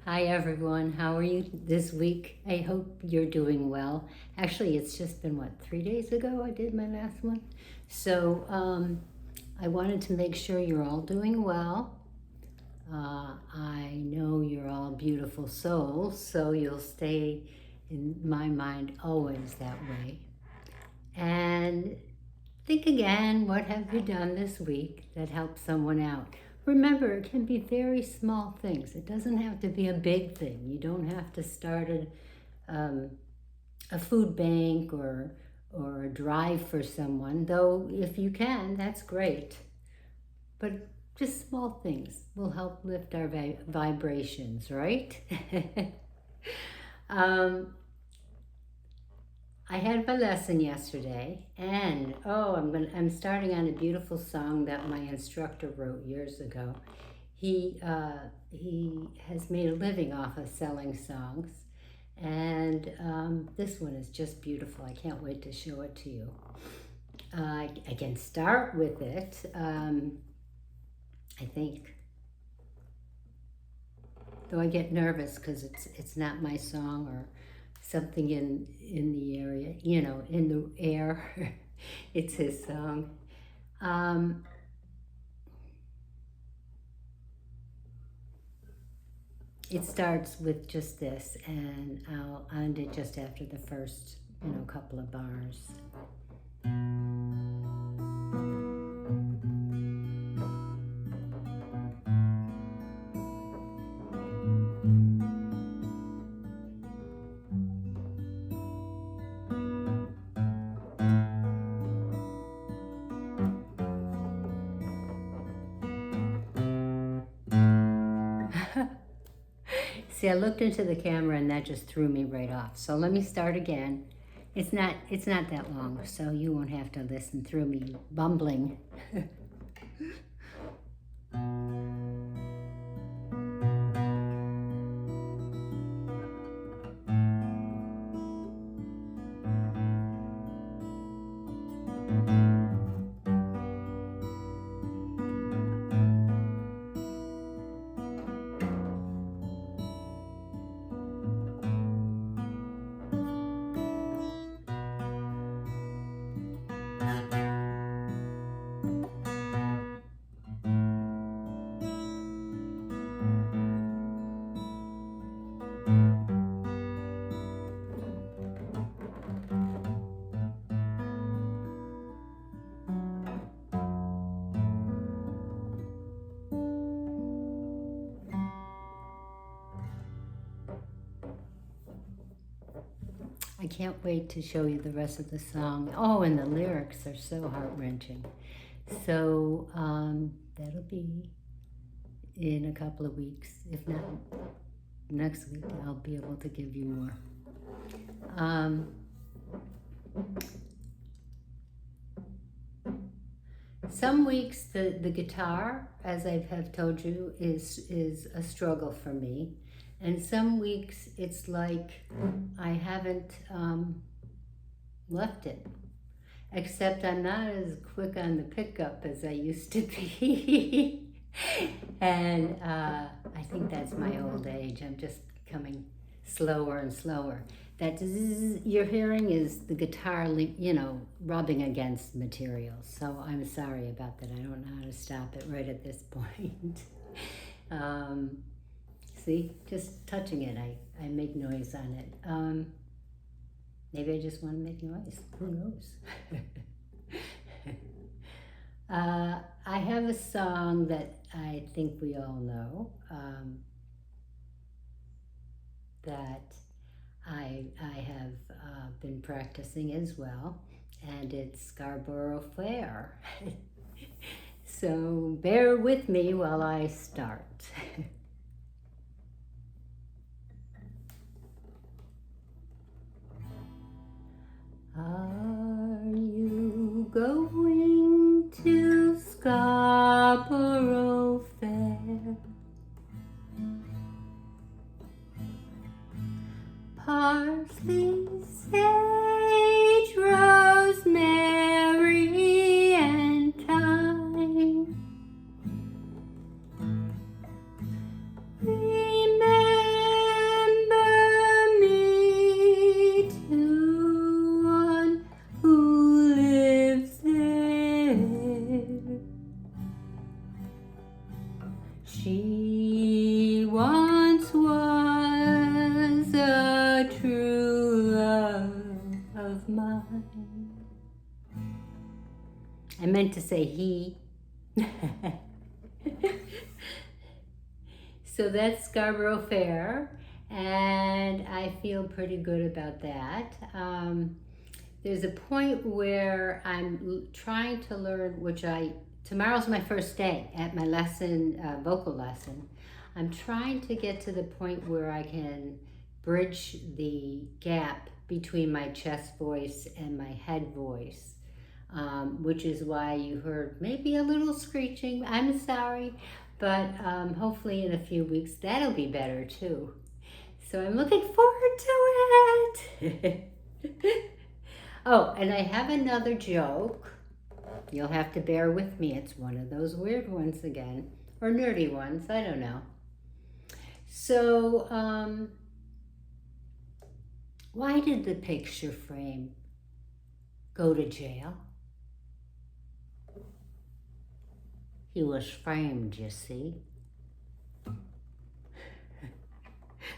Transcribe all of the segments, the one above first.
Hi everyone, how are you this week? I hope you're doing well. Actually, it's just been 3 days ago I did my last one. I wanted to make sure you're all doing well. I know you're all beautiful souls, so you'll stay in my mind always that way. And think again, what have you done this week that helped someone out? Remember, it can be very small things. It doesn't have to be a big thing. You don't have to start a food bank or a drive for someone, though if you can, that's great. But just small things will help lift our vibrations, right? um, I had my lesson yesterday, and I'm starting on a beautiful song that my instructor wrote years ago. He has made a living off of selling songs, and this one is just beautiful. I can't wait to show it to you. I can start with it. I think, though I get nervous because it's not my song or something in the area, in the air. It's his song. Um, it starts with just this, and I'll end it just after the first, couple of bars. See, I looked into the camera and that just threw me right off. So let me start again. It's not that long, so you won't have to listen through me bumbling. I can't wait to show you the rest of the song. Oh, and the lyrics are so heart-wrenching. So that'll be in a couple of weeks. If not next week, I'll be able to give you more. Some weeks the guitar, as I have told you, is a struggle for me. And some weeks it's like I haven't left it. Except I'm not as quick on the pickup as I used to be. And I think that's my old age. I'm just becoming slower and slower. That zzz you're hearing is the guitar, rubbing against materials. So I'm sorry about that. I don't know how to stop it right at this point. See, just touching it, I make noise on it. Maybe I just want to make noise. Who knows? I have a song that I think we all know, that I have been practicing as well, and it's Scarborough Fair. So bear with me while I start. Are you going to Scarborough Fair? Parsley, sage, rosemary, and thyme. Remember I meant to say he. So that's Scarborough Fair, and I feel pretty good about that. There's a point where I'm trying to learn, tomorrow's my first day at my lesson, vocal lesson. I'm trying to get to the point where I can bridge the gap between my chest voice and my head voice, which is why you heard maybe a little screeching. I'm sorry, but hopefully in a few weeks that'll be better too. So I'm looking forward to it. Oh, and I have another joke. You'll have to bear with me. It's one of those weird ones again, or nerdy ones, I don't know. So, why did the picture frame go to jail? He was framed, you see.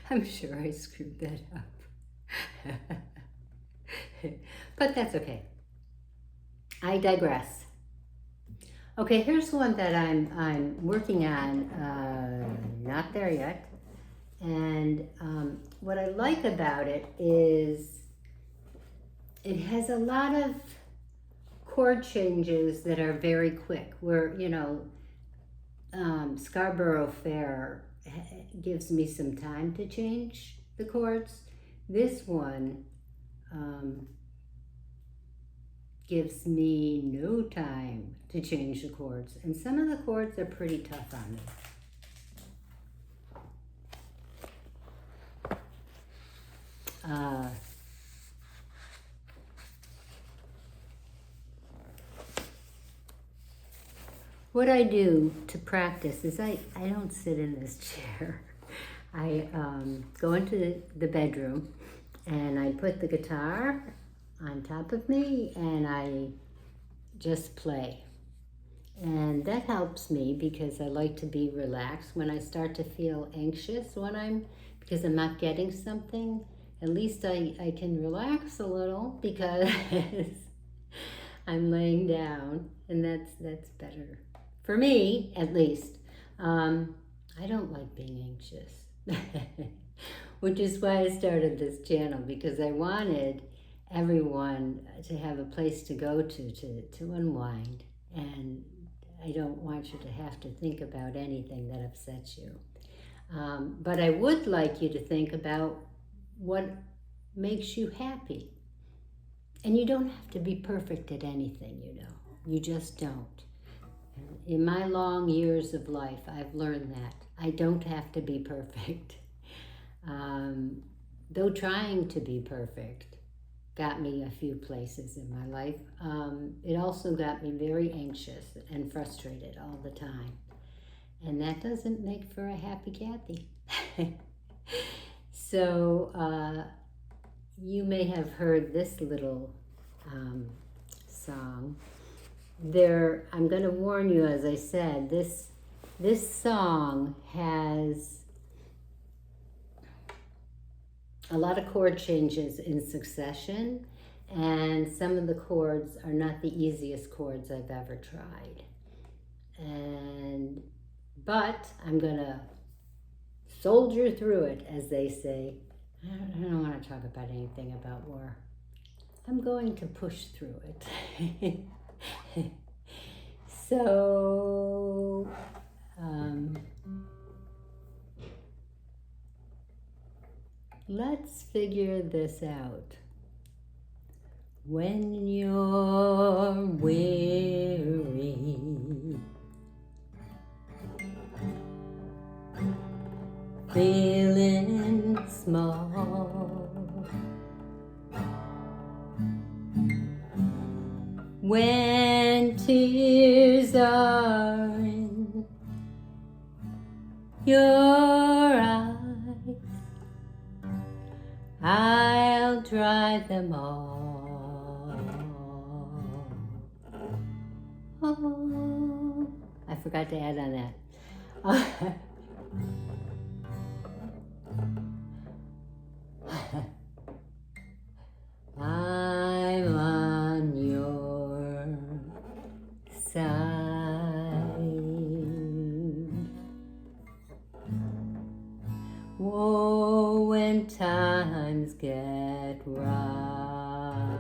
I'm sure I screwed that up. But that's okay. I digress. Okay, here's one that I'm working on, not there yet. And what I like about it is it has a lot of chord changes that are very quick. Where, Scarborough Fair gives me some time to change the chords. This one gives me no time to change the chords. And some of the chords are pretty tough on me. What I do to practice is I don't sit in this chair. I go into the bedroom and I put the guitar on top of me and I just play. And that helps me because I like to be relaxed. When I start to feel anxious because I'm not getting something, at least I can relax a little because I'm laying down, and that's better. For me, at least. I don't like being anxious. Which is why I started this channel, because I wanted everyone to have a place to go to unwind. And I don't want you to have to think about anything that upsets you. But I would like you to think about what makes you happy. And you don't have to be perfect at anything, You just don't. In my long years of life, I've learned that I don't have to be perfect. Though trying to be perfect got me a few places in my life, it also got me very anxious and frustrated all the time. And that doesn't make for a happy Kathy. So you may have heard this little song. I'm going to warn you, as I said, this song has a lot of chord changes in succession, and some of the chords are not the easiest chords I've ever tried. But I'm going to soldier through it, as they say. I don't want to talk about anything about war. I'm going to push through it. So, let's figure this out. When you're weary, feeling small, when tears are in your eyes, I'll dry them all. Oh, I forgot to add on that. I'm on your Oh, when times get rough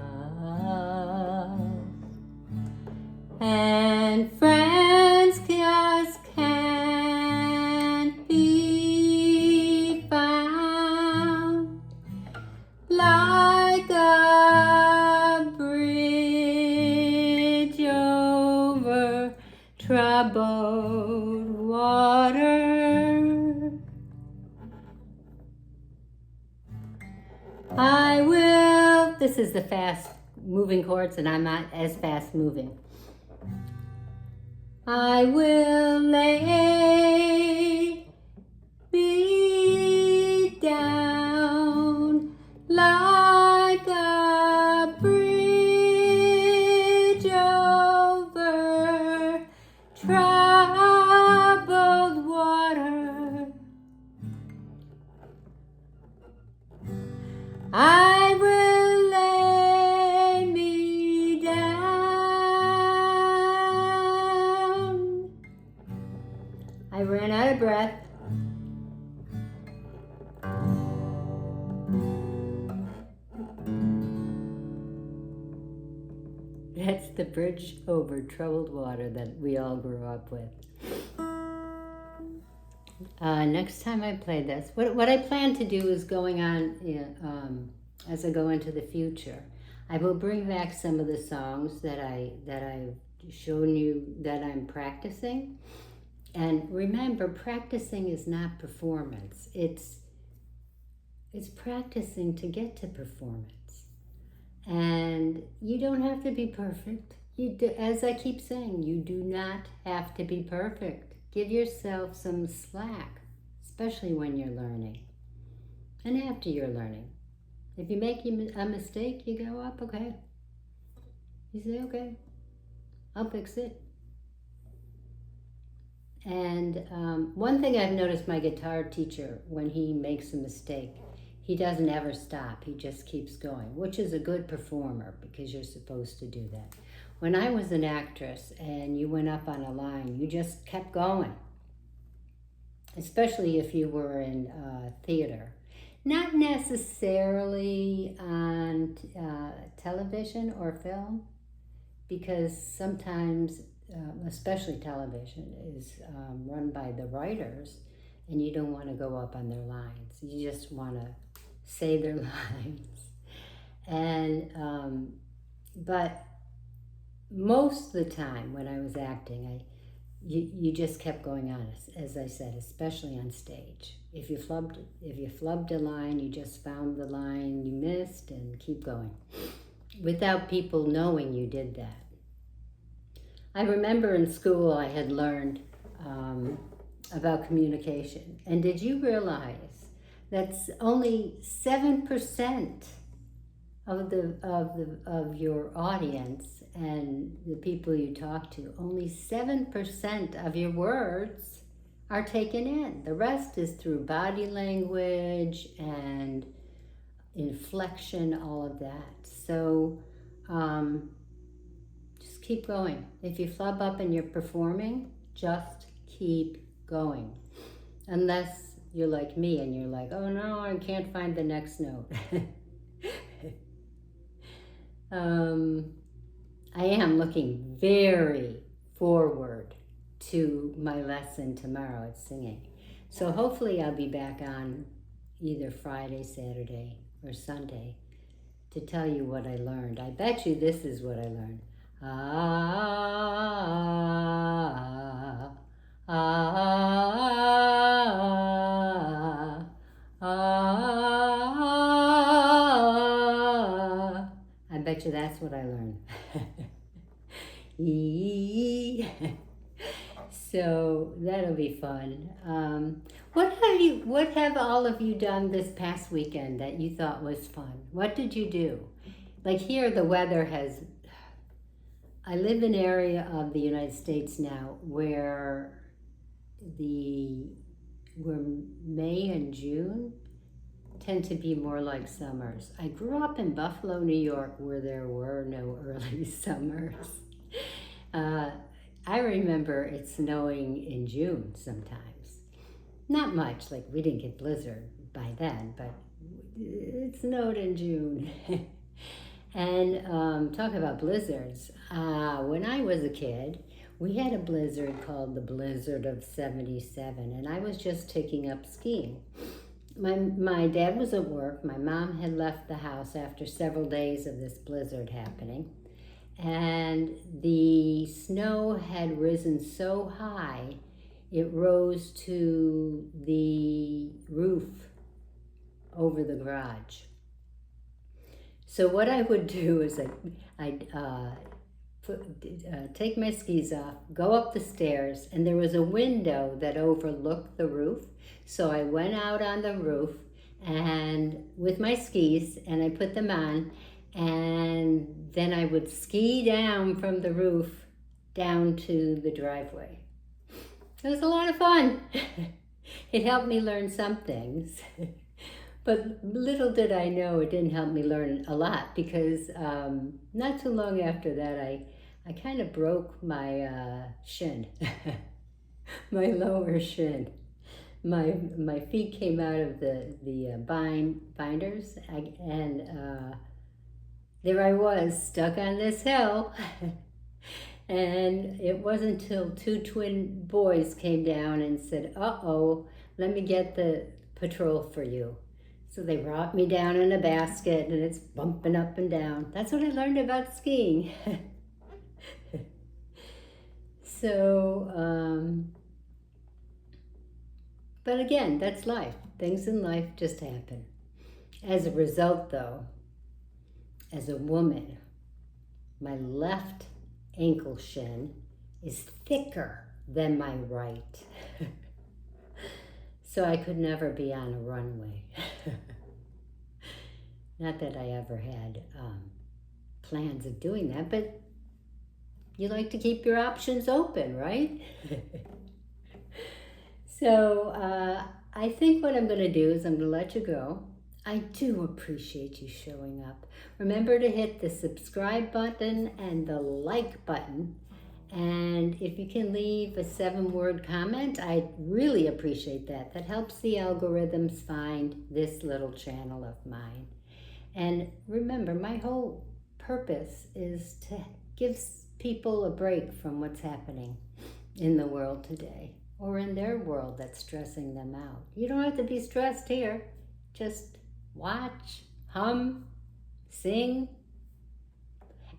and friends just can't be found, like a bridge over troubled water, I will, this is the fast moving chords and I'm not as fast moving. I will lay me down like a bridge over troubled water. I will lay me down. I ran out of breath. That's the bridge over troubled water that we all grew up with. Next time I play this, what I plan to do is going on as I go into the future. I will bring back some of the songs that I've shown you that I'm practicing. And remember, practicing is not performance. It's practicing to get to performance. And you don't have to be perfect. As I keep saying, you do not have to be perfect. Give yourself some slack, especially when you're learning and after you're learning. If you make a mistake, you go up, okay. You say, okay, I'll fix it. And one thing I've noticed my guitar teacher, when he makes a mistake, he doesn't ever stop. He just keeps going, which is a good performer because you're supposed to do that. When I was an actress and you went up on a line, you just kept going, especially if you were in theater. Not necessarily on television or film, because sometimes, especially television, is run by the writers, and you don't want to go up on their lines. You just want to say their lines. And but most of the time when I was acting, you just kept going on, as I said, especially on stage. If you flubbed a line, you just found the line you missed and keep going, without people knowing you did that. I remember in school I had learned about communication, and did you realize that's only 7% of your audience and the people you talk to, only 7% of your words are taken in. The rest is through body language and inflection, all of that. So just keep going. If you flub up and you're performing, just keep going. Unless you're like me and you're like, oh no, I can't find the next note. I am looking very forward to my lesson tomorrow at singing. So hopefully I'll be back on either Friday, Saturday, or Sunday to tell you what I learned. I bet you this is what I learned. Ah, ah, ah, ah. I bet you that's what I learned. So that'll be fun. What have all of you done this past weekend that you thought was fun? What did you do? Like here, the weather has, I live in an area of the United States now where May and June tend to be more like summers. I grew up in Buffalo, New York, where there were no early summers. I remember it snowing in June sometimes. Not much, like we didn't get blizzard by then, but it snowed in June. And talk about blizzards. When I was a kid, we had a blizzard called the Blizzard of 77, and I was just taking up skiing. My dad was at work. My mom had left the house after several days of this blizzard happening. And the snow had risen so high, it rose to the roof over the garage. So what I would do is I'd take my skis off, go up the stairs, and there was a window that overlooked the roof. So I went out on the roof and with my skis, and I put them on, and then I would ski down from the roof down to the driveway. It was a lot of fun. It helped me learn some things. But little did I know it didn't help me learn a lot, because not too long after that, I kind of broke my shin, my lower shin. My feet came out of the binders, and there I was, stuck on this hill. And it wasn't until two twin boys came down and said, "Uh-oh, let me get the patrol for you." So they brought me down in a basket, and it's bumping up and down. That's what I learned about skiing. So, but again, that's life. Things in life just happen. As a result, though, as a woman, my left ankle shin is thicker than my right. So I could never be on a runway. Not that I ever had plans of doing that, but you like to keep your options open, right? So I think what I'm going to do is I'm going to let you go. I do appreciate you showing up. Remember to hit the subscribe button and the like button. And if you can leave a 7-word comment, I'd really appreciate that. That helps the algorithms find this little channel of mine. And remember, my whole purpose is to give people a break from what's happening in the world today, or in their world that's stressing them out. You don't have to be stressed here. Just watch, hum, sing,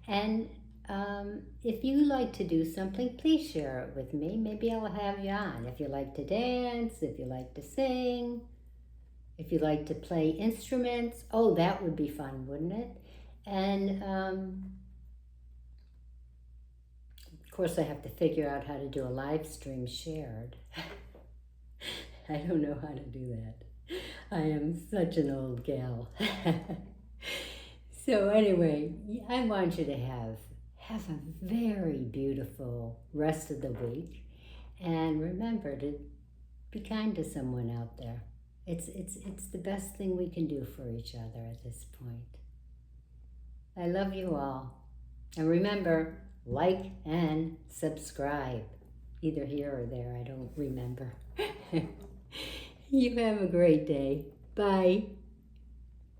and if you like to do something, please share it with me. Maybe I'll have you on. If you like to dance, if you like to sing, if you like to play instruments, oh, that would be fun, wouldn't it? And of course, I have to figure out how to do a live stream shared. I don't know how to do that. I am such an old gal. So anyway, I want you to have a very beautiful rest of the week, and remember to be kind to someone out there. It's the best thing we can do for each other at this point. I love you all, and remember, like and subscribe, either here or there. I don't remember. You have a great day. Bye.